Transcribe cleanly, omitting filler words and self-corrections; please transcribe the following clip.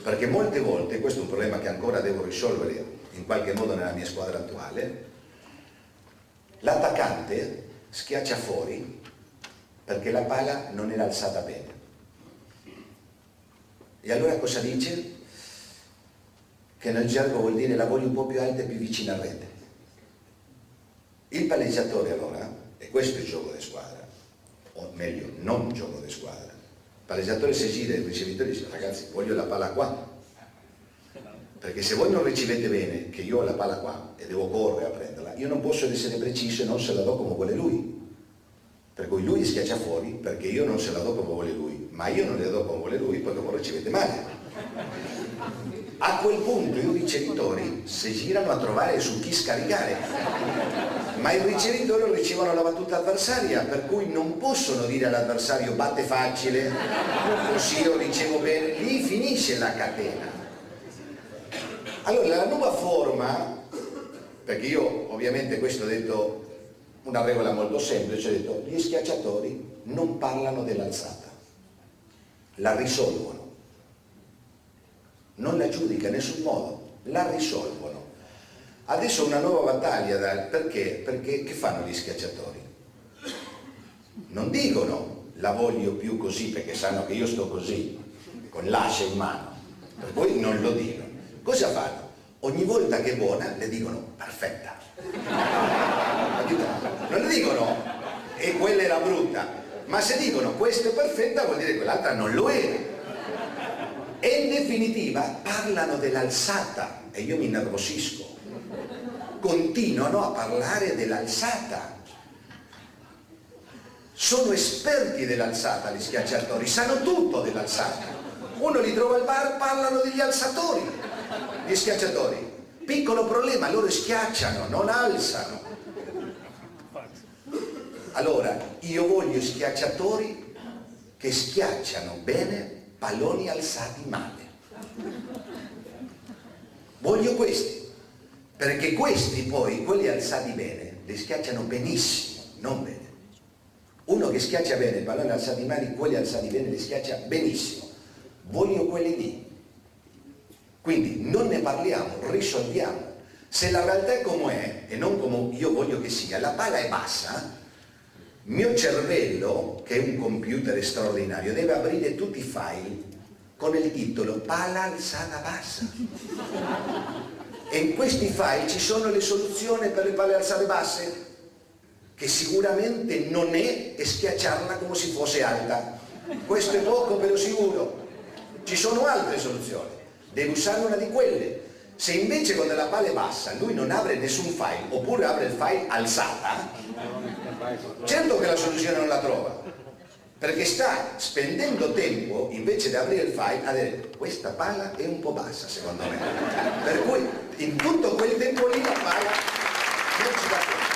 perché molte volte, questo è un problema che ancora devo risolvere in qualche modo nella mia squadra attuale, l'attaccante schiaccia fuori perché la palla non era alzata bene. E allora cosa dice? Che nel gergo vuol dire la voglio un po' più alta e più vicina a rete. Il palleggiatore allora, e questo è il gioco di squadra, o meglio, non gioco di squadra, il palleggiatore si gira e il ricevitore dice ragazzi voglio la palla qua, perché se voi non ricevete bene che io ho la palla qua e devo correre a prenderla, io non posso essere preciso e non se la do come vuole lui. Per cui lui schiaccia fuori perché io non se la do come vuole lui, ma io non le do come vuole lui perché voi ricevete male. A quel punto i ricevitori si girano a trovare su chi scaricare, ma i ricevitori ricevono la battuta avversaria, per cui non possono dire all'avversario batte facile, così io ricevo bene, lì finisce la catena. Allora la nuova forma, perché io ovviamente questo ho detto una regola molto semplice, ho detto gli schiacciatori non parlano dell'alzata, la risolvono, non la giudica in nessun modo, la risolvono. Adesso una nuova battaglia, perché? Perché che fanno gli schiacciatori? Non dicono la voglio più così perché sanno che io sto così, con l'ascia in mano, per cui non lo dicono. Cosa fanno? Ogni volta che è buona le dicono perfetta. Non le dicono e quella era brutta, ma se dicono questa è perfetta vuol dire che quell'altra non lo era. E in definitiva parlano dell'alzata e io mi innervosisco. Continuano a parlare dell'alzata. Sono esperti dell'alzata gli schiacciatori, sanno tutto dell'alzata. Uno li trova al bar, parlano degli alzatori, gli schiacciatori. Piccolo problema, loro schiacciano, non alzano. Allora, io voglio schiacciatori che schiacciano bene palloni alzati male. Voglio questi, perché questi poi, quelli alzati bene, li schiacciano benissimo, non bene. Uno che schiaccia bene i palloni alzati male, quelli alzati bene li schiaccia benissimo. Voglio quelli lì. Quindi non ne parliamo, risolviamo. Se la realtà è come è e non come io voglio che sia, la palla è bassa, il mio cervello, che è un computer straordinario, deve aprire tutti i file con il titolo palla alzata bassa. E in questi file ci sono le soluzioni per le palle alzate basse, che sicuramente non è schiacciarla come se fosse alta. Questo è poco, ve lo sicuro. Ci sono altre soluzioni. Deve usare una di quelle. Se invece con della palla bassa lui non apre nessun file, oppure apre il file alzata, certo che la soluzione non la trova, perché sta spendendo tempo invece di aprire il file a dire questa palla è un po' bassa secondo me, per cui in tutto quel tempo lì la palla non ci dà tempo.